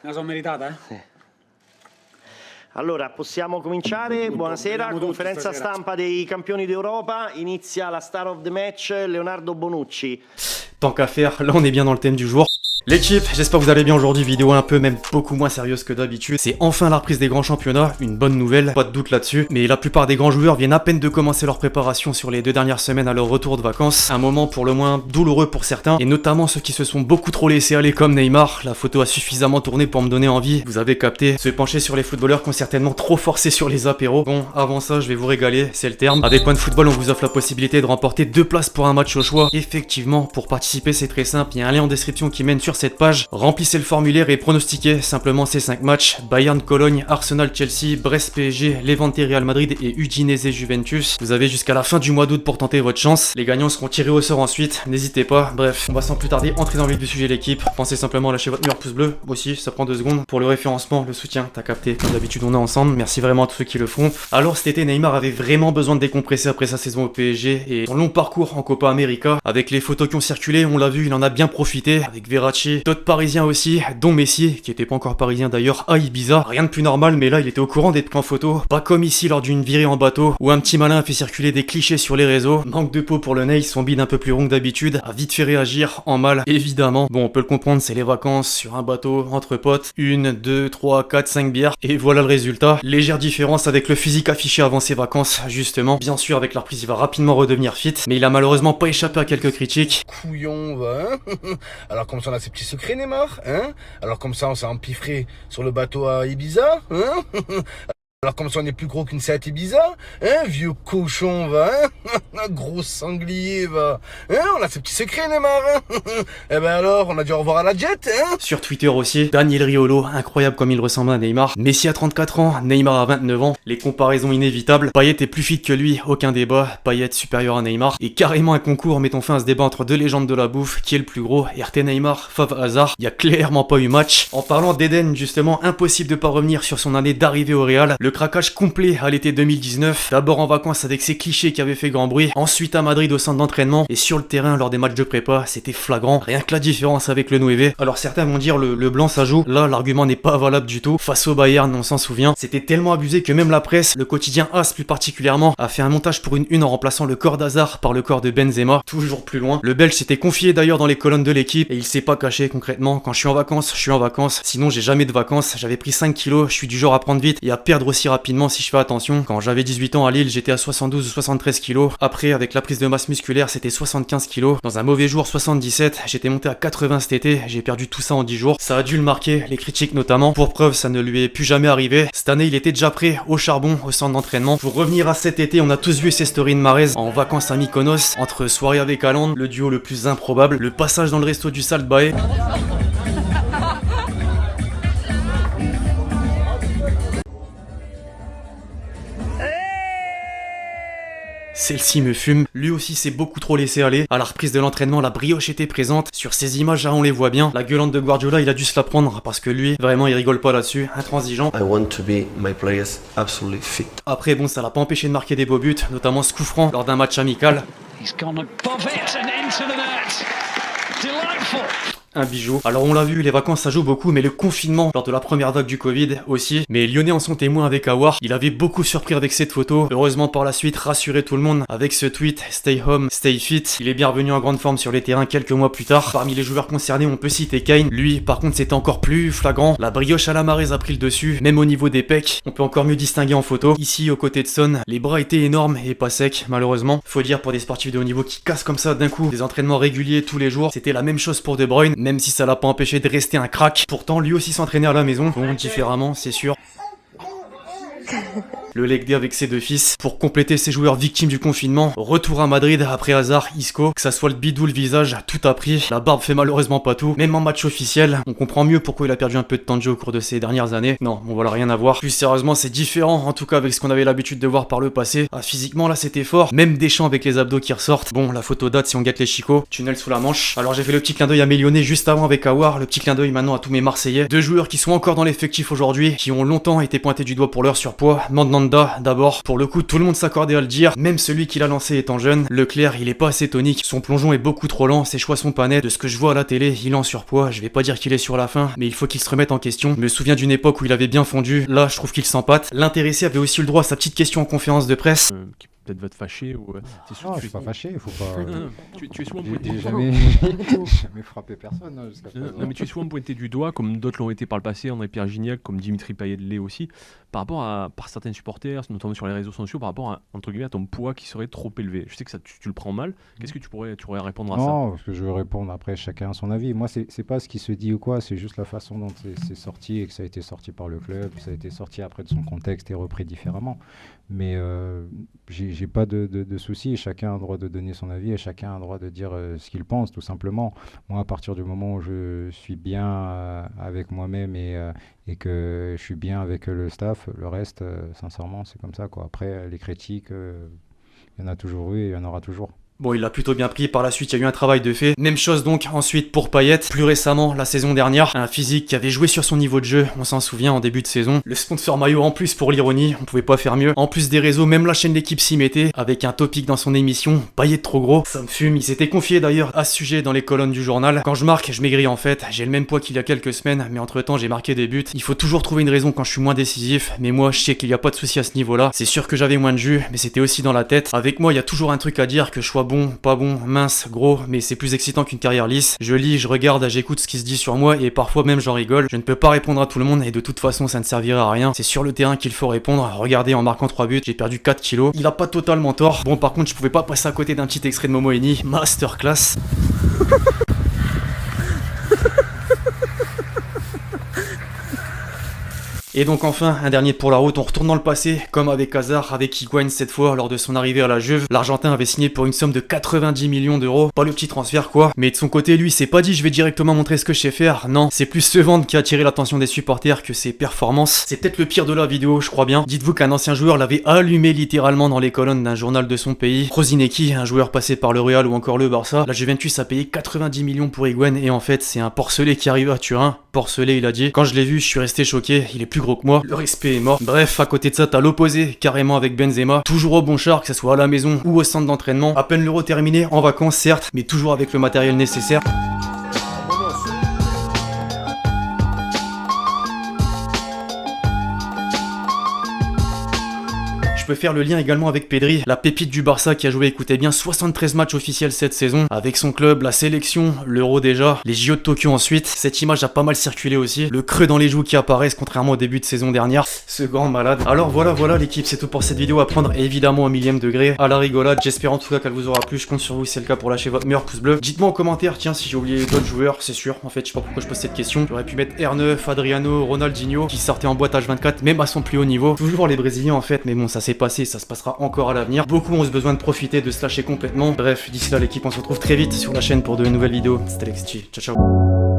Me la sono meritata, eh? Allora, possiamo cominciare. Buonasera, conferenza stampa dei campioni d'Europa. Inizia la star of the match, Leonardo Bonucci. Tant qu'à faire, là on est bien dans le thème du jour. L'équipe, j'espère que vous allez bien aujourd'hui, vidéo un peu même beaucoup moins sérieuse que d'habitude. C'est enfin la reprise des grands championnats, une bonne nouvelle, pas de doute là-dessus. Mais la plupart des grands joueurs viennent à peine de commencer leur préparation sur les 2 dernières semaines à leur retour de vacances. Un moment pour le moins douloureux pour certains, et notamment ceux qui se sont beaucoup trop laissés aller comme Neymar. La photo a suffisamment tourné pour me donner envie, vous avez capté, se pencher sur les footballeurs qui ont certainement trop forcé sur les apéros. Bon, avant ça, je vais vous régaler, c'est le terme. Avec Point de Football, on vous offre la possibilité de remporter 2 places pour un match au choix. Effectivement, pour participer, c'est très simple, il y a un lien en description qui mène sur cette page. Remplissez le formulaire et pronostiquez simplement ces 5 matchs. Bayern, Cologne, Arsenal, Chelsea, Brest, PSG, Levante, Real Madrid et Udinese, Juventus. Vous avez jusqu'à la fin du mois d'août pour tenter votre chance. Les gagnants seront tirés au sort ensuite, n'hésitez pas. Bref, on va sans plus tarder entrer dans le vif du sujet l'équipe. Pensez simplement à lâcher votre meilleur pouce bleu, aussi ça prend 2 secondes. Pour le référencement, le soutien, t'as capté, comme d'habitude on est ensemble. Merci vraiment à tous ceux qui le font. Alors cet été, Neymar avait vraiment besoin de décompresser après sa saison au PSG et son long parcours en Copa América. Avec les photos qui ont circulé, on l'a vu, il en a bien profité. Avec Verratti, d'autres Parisiens aussi, dont Messi, qui était pas encore parisien d'ailleurs, à Ibiza. Rien de plus normal, mais là il était au courant d'être pris en photo. Pas comme ici lors d'une virée en bateau, où un petit malin a fait circuler des clichés sur les réseaux. Manque de peau pour le Ney, son bide un peu plus rond que d'habitude, a vite fait réagir, en mal, évidemment. Bon, on peut le comprendre, c'est les vacances, sur un bateau, entre potes, 1, 2, 3, 4, 5 bières, et voilà le résultat. Légère différence avec le physique affiché avant ses vacances, justement. Bien sûr, avec la reprise, il va rapidement redevenir fit, mais il a malheureusement pas échappé à quelques critiques. Couillon, va, hein. Alors comme ça on a ses petits secrets, Neymar, hein. Alors comme ça on s'est empiffré sur le bateau à Ibiza, hein. Alors comme ça on est plus gros qu'une Seat Ibiza, hein, vieux cochon, va, hein. Gros sanglier, va, hein, on a ses petits secrets, Neymar, hein. Eh ben alors, on a dit au revoir à la jet, hein. Sur Twitter aussi, Daniel Riolo, incroyable comme il ressemble à Neymar. Messi a 34 ans, Neymar a 29 ans, les comparaisons inévitables. Payet est plus fit que lui, aucun débat, Payet supérieur à Neymar. Et carrément un concours, mettons fin à ce débat entre 2 légendes de la bouffe, qui est le plus gros, RT Neymar, Fav Hazard. Il y a clairement pas eu match. En parlant d'Eden, justement, impossible de pas revenir sur son année d'arrivée au Real. Le craquage complet à l'été 2019, d'abord en vacances avec ses clichés qui avaient fait grand bruit, ensuite à Madrid au centre d'entraînement, et sur le terrain lors des matchs de prépa, c'était flagrant, rien que la différence avec le Nueve. Alors certains vont dire le blanc ça joue, là l'argument n'est pas valable du tout, face au Bayern on s'en souvient, c'était tellement abusé que même la presse, le quotidien AS plus particulièrement, a fait un montage pour une en remplaçant le corps d'Hazard par le corps de Benzema, toujours plus loin. Le Belge s'était confié d'ailleurs dans les colonnes de l'équipe, et il s'est pas caché concrètement, quand je suis en vacances, sinon j'ai jamais de vacances, j'avais pris 5 kilos, je suis du genre à prendre vite et à perdre aussi rapidement si je fais attention. Quand j'avais 18 ans à Lille, j'étais à 72 ou 73 kilos. Après, avec la prise de masse musculaire, c'était 75 kilos. Dans un mauvais jour, 77. J'étais monté à 80 cet été. J'ai perdu tout ça en 10 jours. Ça a dû le marquer, les critiques notamment. Pour preuve, ça ne lui est plus jamais arrivé. Cette année, il était déjà prêt au charbon, au centre d'entraînement. Pour revenir à cet été, on a tous vu ses stories de Mahrez en vacances à Mykonos. Entre soirée avec Haaland, le duo le plus improbable, le passage dans le resto du Salt Bae. Celle-ci me fume, lui aussi s'est beaucoup trop laissé aller. À la reprise de l'entraînement, la brioche était présente. Sur ces images là, on les voit bien. La gueulante de Guardiola, il a dû se la prendre parce que lui, vraiment, il rigole pas là-dessus. Intransigeant. I want to be my players absolutely fit. Après, bon, ça l'a pas empêché de marquer des beaux buts, notamment ce coup franc lors d'un match amical. He's gone above it and into the net. Delightful. Un bijou. Alors on l'a vu, les vacances ça joue beaucoup, mais le confinement lors de la première vague du Covid aussi. Mais Lyonnais en sont témoins avec Aouar. Il avait beaucoup surpris avec cette photo. Heureusement par la suite, rassuré tout le monde avec ce tweet Stay home, stay fit. Il est bien revenu en grande forme sur les terrains quelques mois plus tard. Parmi les joueurs concernés, on peut citer Kane. Lui, par contre, c'était encore plus flagrant. La brioche à la Mahrez a pris le dessus, même au niveau des pecs. On peut encore mieux distinguer en photo. Ici, aux côtés de Son, les bras étaient énormes et pas secs, malheureusement. Faut dire pour des sportifs de haut niveau qui cassent comme ça d'un coup des entraînements réguliers tous les jours. C'était la même chose pour De Bruyne, même si ça l'a pas empêché de rester un crack. Pourtant, lui aussi s'entraînait à la maison. Bon, différemment, c'est sûr. Le leg day avec ses 2 fils. Pour compléter ses joueurs victimes du confinement, retour à Madrid après Hazard, Isco. Que ça soit le bidou, le visage, tout a pris. La barbe fait malheureusement pas tout. Même en match officiel, on comprend mieux pourquoi il a perdu un peu de temps de jeu au cours de ces dernières années. Non, bon voilà, rien à voir. Plus sérieusement, c'est différent, en tout cas avec ce qu'on avait l'habitude de voir par le passé. Ah, physiquement là c'était fort, même Deschamps avec les abdos qui ressortent. Bon, la photo date si on gâte les chicots. Tunnel sous la manche. Alors j'ai fait le petit clin d'œil à Mélionnais juste avant avec Aouar, le petit clin d'œil maintenant à tous mes Marseillais. 2 joueurs qui sont encore dans l'effectif aujourd'hui, qui ont longtemps été pointés du doigt pour leur surpoids. Mandanda Miranda d'abord. Pour le coup, tout le monde s'accordait à le dire, même celui qui l'a lancé étant jeune. Leclerc, il est pas assez tonique, son plongeon est beaucoup trop lent, ses choix sont pas nets. De ce que je vois à la télé, il est en surpoids. Je vais pas dire qu'il est sur la fin, mais il faut qu'il se remette en question. Je me souviens d'une époque où il avait bien fondu. Là, je trouve qu'il s'empâte. L'intéressé avait aussi eu le droit à sa petite question en conférence de presse. Qui peut-être va te fâcher ou Non, je suis pas fâché, il faut pas. tu es souvent pointé J'ai du doigt. jamais frappé personne jusqu'à présent. Non, mais tu es souvent pointé du doigt, comme d'autres l'ont été par le passé, André Pierre Gignac, comme Dimitri Payet l'est aussi, par certains supporters, notamment sur les réseaux sociaux, par rapport à, entre guillemets, à ton poids qui serait trop élevé. Je sais que ça, tu le prends mal. Qu'est-ce que tu pourrais répondre à ça? Non, parce que je veux répondre après, chacun a son avis. Moi, c'est pas ce qui se dit ou quoi, c'est juste la façon dont c'est sorti et que ça a été sorti par le club, ça a été sorti après de son contexte et repris différemment. Mais j'ai pas de soucis, chacun a le droit de donner son avis et chacun a le droit de dire ce qu'il pense, tout simplement. Moi, à partir du moment où je suis bien avec moi-même et que je suis bien avec le staff, le reste, sincèrement, c'est comme ça, quoi. Après, les critiques, il y en a toujours eu et il y en aura toujours. Bon, il l'a plutôt bien pris, par la suite il y a eu un travail de fait. Même chose donc ensuite pour Payet, plus récemment la saison dernière, un physique qui avait joué sur son niveau de jeu, on s'en souvient en début de saison. Le sponsor maillot en plus pour l'ironie, on pouvait pas faire mieux. En plus des réseaux, même la chaîne L'équipe s'y mettait, avec un topic dans son émission, Payet trop gros, ça me fume. Il s'était confié d'ailleurs à ce sujet dans les colonnes du journal. Quand je marque, je maigris en fait, j'ai le même poids qu'il y a quelques semaines, mais entre temps j'ai marqué des buts. Il faut toujours trouver une raison quand je suis moins décisif, mais moi je sais qu'il y a pas de souci à ce niveau là. C'est sûr que j'avais moins de jus, mais c'était aussi dans la tête. Avec moi il y a toujours un truc à dire, que je sois bon, pas bon, mince, gros, mais c'est plus excitant qu'une carrière lisse. Je lis, je regarde, j'écoute ce qui se dit sur moi et parfois même j'en rigole. Je ne peux pas répondre à tout le monde et de toute façon ça ne servirait à rien. C'est sur le terrain qu'il faut répondre. Regardez, en marquant 3 buts, j'ai perdu 4 kilos. Il a pas totalement tort. Bon, par contre, je pouvais pas passer à côté d'un petit extrait de Momo Eni. Masterclass. Et donc enfin, un dernier pour la route, on retourne dans le passé, comme avec Hazard, avec Higuaín cette fois, lors de son arrivée à la Juve. L'Argentin avait signé pour une somme de 90 millions d'euros, pas le petit transfert quoi. Mais de son côté, lui, s'est pas dit je vais directement montrer ce que je sais faire, non, c'est plus se vendre qui a attiré l'attention des supporters que ses performances. C'est peut-être le pire de la vidéo, je crois bien. Dites-vous qu'un ancien joueur l'avait allumé littéralement dans les colonnes d'un journal de son pays. Prosinecki, un joueur passé par le Real ou encore le Barça, la Juventus a payé 90 millions pour Higuaín et en fait, c'est un porcelet qui arrive à Turin. Porcelet, il a dit. Quand je l'ai vu, je suis resté choqué, il est plus gros que moi. Le respect est mort. Bref, à côté de ça, t'as l'opposé, carrément avec Benzema. Toujours au bon char, que ce soit à la maison ou au centre d'entraînement. À peine l'Euro terminé, en vacances certes, mais toujours avec le matériel nécessaire. Je peux faire le lien également avec Pedri, la pépite du Barça qui a joué, écoutez bien, 73 matchs officiels cette saison, avec son club, la sélection, l'Euro déjà, les JO de Tokyo ensuite. Cette image a pas mal circulé aussi, le creux dans les joues qui apparaissent contrairement au début de saison dernière, ce grand malade. Alors voilà l'équipe, c'est tout pour cette vidéo à prendre évidemment au millième degré, à la rigolade. J'espère en tout cas qu'elle vous aura plu, je compte sur vous si c'est le cas pour lâcher votre meilleur pouce bleu. Dites-moi en commentaire, tiens, si j'ai oublié d'autres joueurs, c'est sûr, en fait je sais pas pourquoi je pose cette question. J'aurais pu mettre R9, Adriano, Ronaldinho, qui sortaient en boîte H24, même à son plus haut niveau. Toujours les Brésiliens en fait, mais bon, ça s'est passé, ça se passera encore à l'avenir. Beaucoup ont ce besoin de profiter, de se lâcher complètement. Bref, d'ici là l'équipe, on se retrouve très vite sur la chaîne pour de nouvelles vidéos. C'était Alexis, ciao ciao.